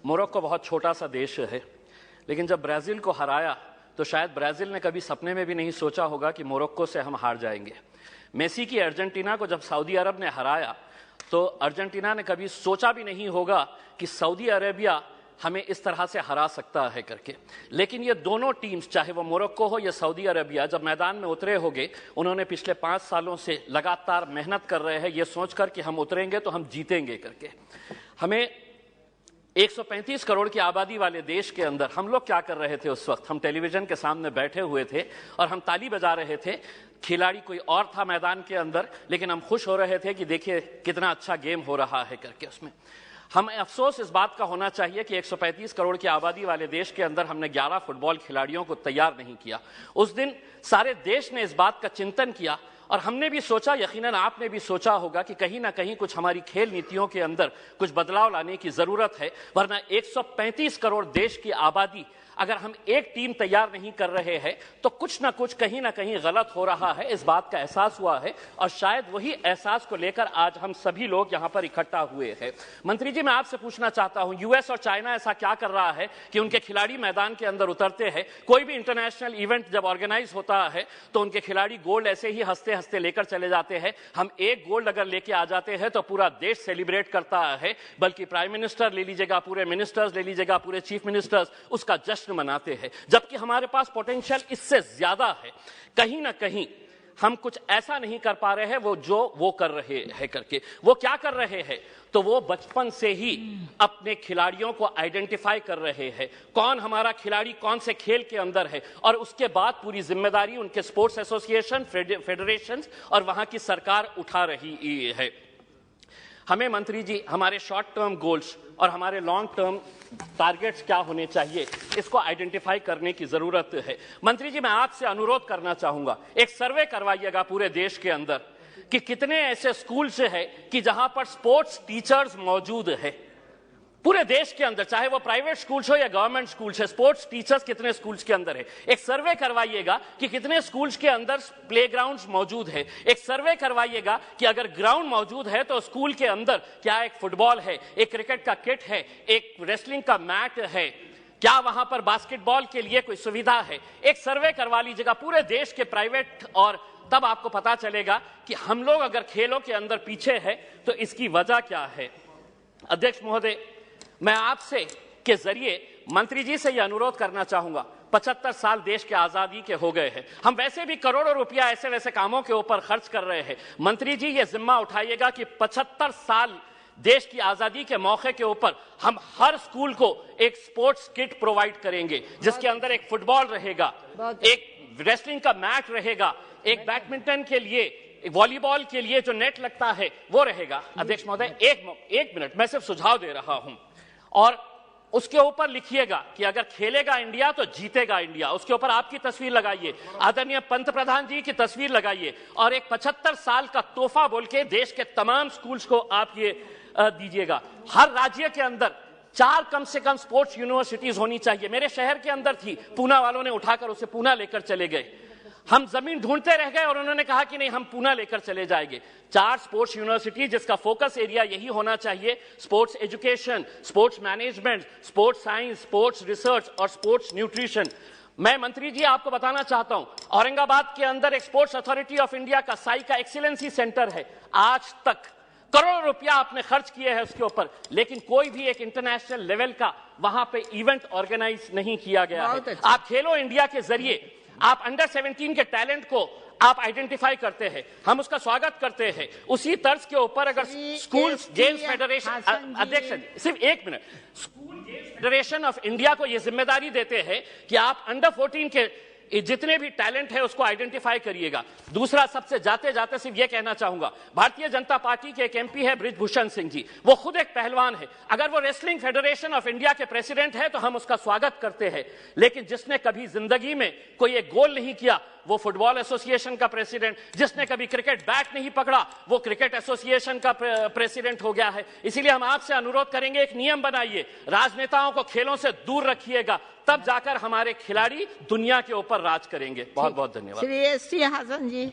Morocco बहुत छोटा सा देश है, लेकिन जब ब्राज़ील को हराया तो शायद ब्राज़ील ने कभी सपने में भी नहीं सोचा होगा कि मोरक्को से हम हार जाएंगे। मेसी की अर्जेंटीना को जब सऊदी अरब ने हराया तो अर्जेंटीना ने कभी सोचा भी नहीं होगा कि सऊदी अरेबिया हमें इस तरह से हरा सकता है करके। लेकिन ये दोनों टीम्स, चाहे वो मोरक्को हो या सऊदी अरेबिया, जब मैदान में उतरे होंगे, उन्होंने पिछले 5 सालों से लगातार मेहनत कर रहे हैं ये सोचकर कि हम उतरेंगे तो हम जीतेंगे करके। हमें 135 करोड़ की आबादी वाले देश के अंदर हम लोग क्या कर रहे थे उस वक्त? हम टेलीविजन के सामने बैठे हुए थे और हम ताली बजा रहे थे। खिलाड़ी कोई और था मैदान के अंदर, लेकिन हम खुश हो रहे थे कि देखिए कितना अच्छा गेम हो रहा है करके। उसमें हमें अफसोस इस बात का होना चाहिए कि 135 करोड़ की आबादी वाले देश के अंदर हमने 11 फुटबॉल खिलाड़ियों को तैयार नहीं किया। उस दिन सारे देश ने इस बात का चिंतन किया और हमने भी सोचा, यकीनन आपने भी सोचा होगा कि कहीं ना कहीं कुछ हमारी खेल नीतियों के अंदर कुछ बदलाव लाने की जरूरत है, वरना 135 करोड़ देश की आबादी अगर हम एक टीम तैयार नहीं कर रहे हैं तो कुछ ना कुछ कहीं ना कहीं गलत हो रहा है। इस बात का एहसास हुआ है और शायद वही एहसास को लेकर आज हम सभी लोग यहां पर इकट्ठा हुए हैं। मंत्री जी, मैं आपसे पूछना चाहता हूं, यूएस और चाइना ऐसा क्या कर रहा है कि उनके खिलाड़ी मैदान के अंदर उतरते हैं? कोई भी इंटरनेशनल इवेंट जब ऑर्गेनाइज होता है तो उनके खिलाड़ी गोल्ड ऐसे ही हंसते हंसते लेकर चले जाते हैं। हम एक गोल्ड अगर लेके आ जाते हैं तो पूरा देश सेलिब्रेट करता है, बल्कि प्राइम मिनिस्टर ले लीजिएगा, पूरे मिनिस्टर्स ले लीजिएगा, पूरे चीफ मिनिस्टर्स उसका जश्न मनाते हैं, जबकि हमारे पास पोटेंशियल इससे ज्यादा है। कहीं ना कहीं हम कुछ ऐसा नहीं कर पा रहे हैं वो कर रहे हैं करके। वो क्या कर रहे हैं? तो वो बचपन से ही अपने खिलाड़ियों को आइडेंटिफाई कर रहे हैं, कौन हमारा खिलाड़ी कौन से खेल के अंदर है, और उसके बाद पूरी जिम्मेदारी उनके स्पोर्ट्स एसोसिएशन, फेडरेशन और वहां की सरकार उठा रही है। हमें मंत्री जी हमारे शॉर्ट टर्म गोल्स और हमारे लॉन्ग टर्म टारगेट्स क्या होने चाहिए, इसको आइडेंटिफाई करने की जरूरत है। मंत्री जी, मैं आपसे अनुरोध करना चाहूंगा, एक सर्वे करवाइएगा पूरे देश के अंदर कि कितने ऐसे स्कूल्स हैं कि जहां पर स्पोर्ट्स टीचर्स मौजूद है। पूरे देश के अंदर, चाहे वो प्राइवेट स्कूल्स हो या गवर्नमेंट स्कूल्स है, स्पोर्ट्स टीचर्स कितने स्कूल्स के अंदर है। एक सर्वे करवाइएगा कि कितने स्कूल्स के अंदर प्लेग्राउंड्स मौजूद है। एक सर्वे करवाइएगा कि अगर ग्राउंड मौजूद है तो स्कूल के अंदर क्या एक फुटबॉल है, एक क्रिकेट का किट है, एक रेसलिंग का मैट है, क्या वहां पर बास्केटबॉल के लिए कोई सुविधा है। एक सर्वे करवा लीजिएगा पूरे देश के प्राइवेट, और तब आपको पता चलेगा कि हम लोग अगर खेलों के अंदर पीछे है तो इसकी वजह क्या है। अध्यक्ष महोदय, मैं आपसे के जरिए मंत्री जी से यह अनुरोध करना चाहूंगा, 75 साल देश के आजादी के हो गए हैं, हम वैसे भी करोड़ों रुपया ऐसे वैसे कामों के ऊपर खर्च कर रहे हैं। मंत्री जी, ये जिम्मा उठाइएगा कि 75 साल देश की आजादी के मौके के ऊपर हम हर स्कूल को एक स्पोर्ट्स किट प्रोवाइड करेंगे, जिसके अंदर एक फुटबॉल रहेगा, एक रेसलिंग का मैट रहेगा, एक बैडमिंटन के लिए, वॉलीबॉल के लिए जो नेट लगता है वो रहेगा। अध्यक्ष महोदय, एक मिनट, मैं सिर्फ सुझाव दे रहा हूं, और उसके ऊपर लिखिएगा कि अगर खेलेगा इंडिया तो जीतेगा इंडिया। उसके ऊपर आपकी तस्वीर लगाइए, आदरणीय पंत प्रधान जी की तस्वीर लगाइए, और एक 75 साल का तोहफा बोल के देश के तमाम स्कूल्स को आप ये दीजिएगा। हर राज्य के अंदर 4 कम से कम स्पोर्ट्स यूनिवर्सिटीज होनी चाहिए। मेरे शहर के अंदर थी, पूना वालों ने उठाकर उसे पूना लेकर चले गए। हम जमीन ढूंढते रह गए और उन्होंने कहा कि नहीं, हम पूना लेकर चले जाएंगे। 4 स्पोर्ट्स यूनिवर्सिटी, जिसका फोकस एरिया यही होना चाहिए, sports education, sports management, sports science, sports research और स्पोर्ट्स न्यूट्रिशन। मैं मंत्री जी आपको बताना चाहता हूं, औरंगाबाद के अंदर एक स्पोर्ट्स अथॉरिटी ऑफ इंडिया का साई का एक्सीलेंसी सेंटर है। आज तक करोड़ों रुपया आपने खर्च किए हैं उसके ऊपर, लेकिन कोई भी एक इंटरनेशनल लेवल का वहां पे इवेंट ऑर्गेनाइज नहीं किया गया है। आप खेलो इंडिया के जरिए आप अंडर 17 के टैलेंट को आप आइडेंटिफाई करते हैं, हम उसका स्वागत करते हैं। उसी तर्ज के ऊपर अगर स्कूल गेम्स फेडरेशन, अध्यक्ष सिर्फ 1 minute, school games federation of India को यह जिम्मेदारी देते हैं कि आप अंडर 14 के जितने भी टैलेंट है उसको आइडेंटिफाई करिएगा। दूसरा, सबसे जाते जाते सिर्फ ये कहना चाहूंगा, भारतीय जनता पार्टी के एक एमपी है बृजभूषण सिंह जी, वो खुद एक पहलवान है। अगर वो रेसलिंग फेडरेशन ऑफ इंडिया के प्रेसिडेंट है तो हम उसका स्वागत करते हैं, लेकिन जिसने कभी जिंदगी में कोई एक गोल नहीं किया वो फुटबॉल एसोसिएशन का प्रेसिडेंट, जिसने कभी क्रिकेट बैट नहीं पकड़ा वो क्रिकेट एसोसिएशन का प्रेसिडेंट हो गया है। इसीलिए हम आपसे अनुरोध करेंगे, एक नियम बनाइए, राजनेताओं को खेलों से दूर रखिएगा, तब जाकर हमारे खिलाड़ी दुनिया के ऊपर राज करेंगे। बहुत बहुत धन्यवाद। श्री एस टी हासन जी।